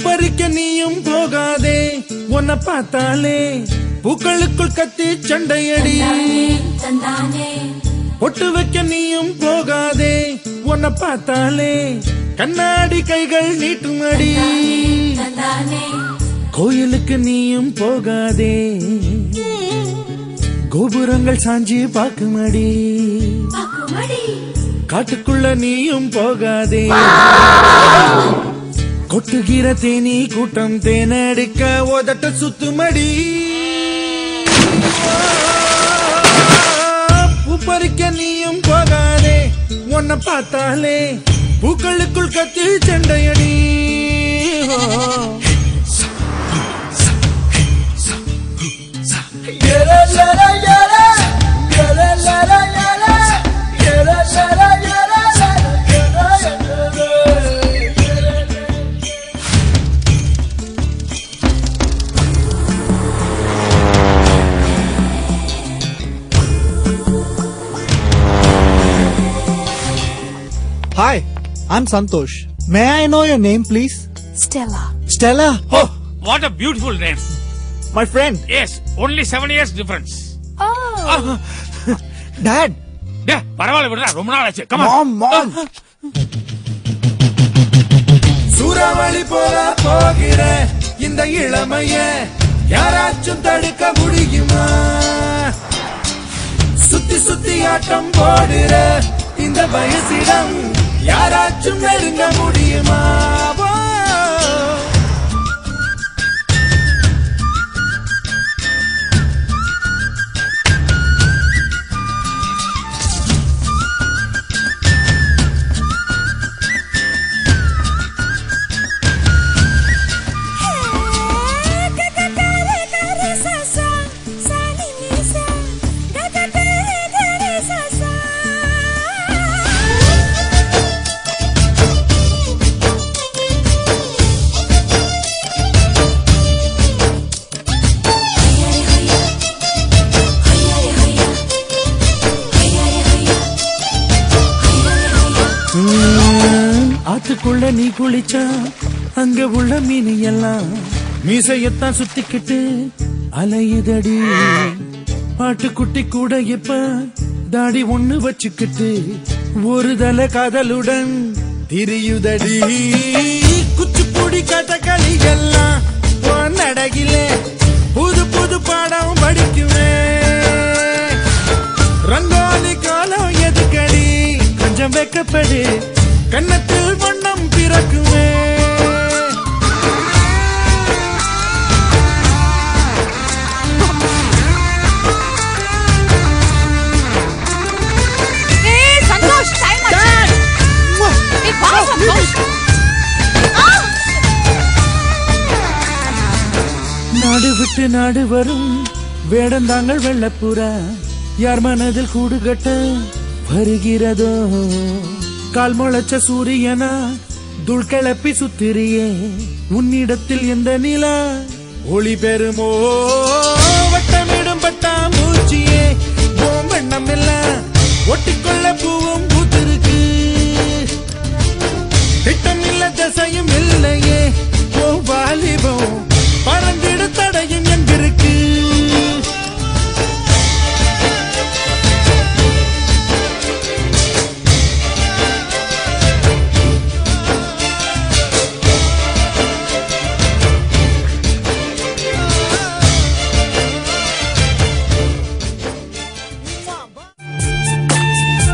பறிக்க நீயும் போகாதே, உன்னை பார்த்தாலே பூக்களுக்குள் கத்தி சண்டையடி. பொட்டு வைக்க நீயும் போகாதே, உன்னை பார்த்தாலே கண்ணாடி கைகள் நீட்டுமடி. கோயிலுக்கு நீயும் போகாதே, கோபுரங்கள் சாஞ்சி பாக்குமடி. காட்டுக்குள்ள நீயும் போகாதே, கொட்டுகிற தேனி கூட்டம் தேனடிக்க உதட்ட சுத்துமடி. பூ பறிக்க நீயும் போகாதே, உன்னை பார்த்தாலே பூக்களுக்குள் கத்தி சண்டையடி. Hi, I'm Santosh. May I know your name, please? Stella. Stella? Oh, what a beautiful name. My friend. Yes, only 7 years difference. Oh. Dad. Dad, பரவாயில்லை விடுறா, ரொம்ப நாள் ஆச்சு. Come on. Mom. சூறாவளி போல போகிற இந்த இளமைய யாராச்சும் தடுக்க முடியுமா? சுத்தி சுத்தி ஆட்டம் போடுற இந்த வயசிடம் யாராச்சும் நெருங்க முடியுமா? ஆத்துக்குள்ள நீ குளிச்சா அங்க உள்ள மீன் எல்லாம் மீசையத்தான் சுத்திக்கிட்டு அலையுதடி. பாட்டுக்குட்டி கூட இப்ப தாடி ஒண்ணு வச்சுக்கிட்டு ஒரு தல காதலுடன் திரியுதடி. குச்சிப்புடி கதகளி எல்லாம் நடகில புது புது பாடம் படிக்குவேன். ரங்கோலி காலம் எதுக்கடி, கொஞ்சம் வெக்கப்படு, கண்ணத்தில் வண்ணம் பிறக்குமே. சந்தோஷ், டைம் ஆச்சு. ஏய் வா சந்தோஷ். நாடு விட்டு நாடு வரும் வேடந்தாங்கள் வெள்ளப்புறா, யார் மனதில் கூடு கட்ட வருகிறதோ. கால் முளைச்ச சூரியனா துள் கிளப்பி சுத்திரியே, உன்னிடத்தில் எந்த நிலா ஒளி பெறுமோ. வட்டமிடும் பட்டாம்பூச்சியே, ஓம் எண்ணம் எல்லாம் ஒட்டி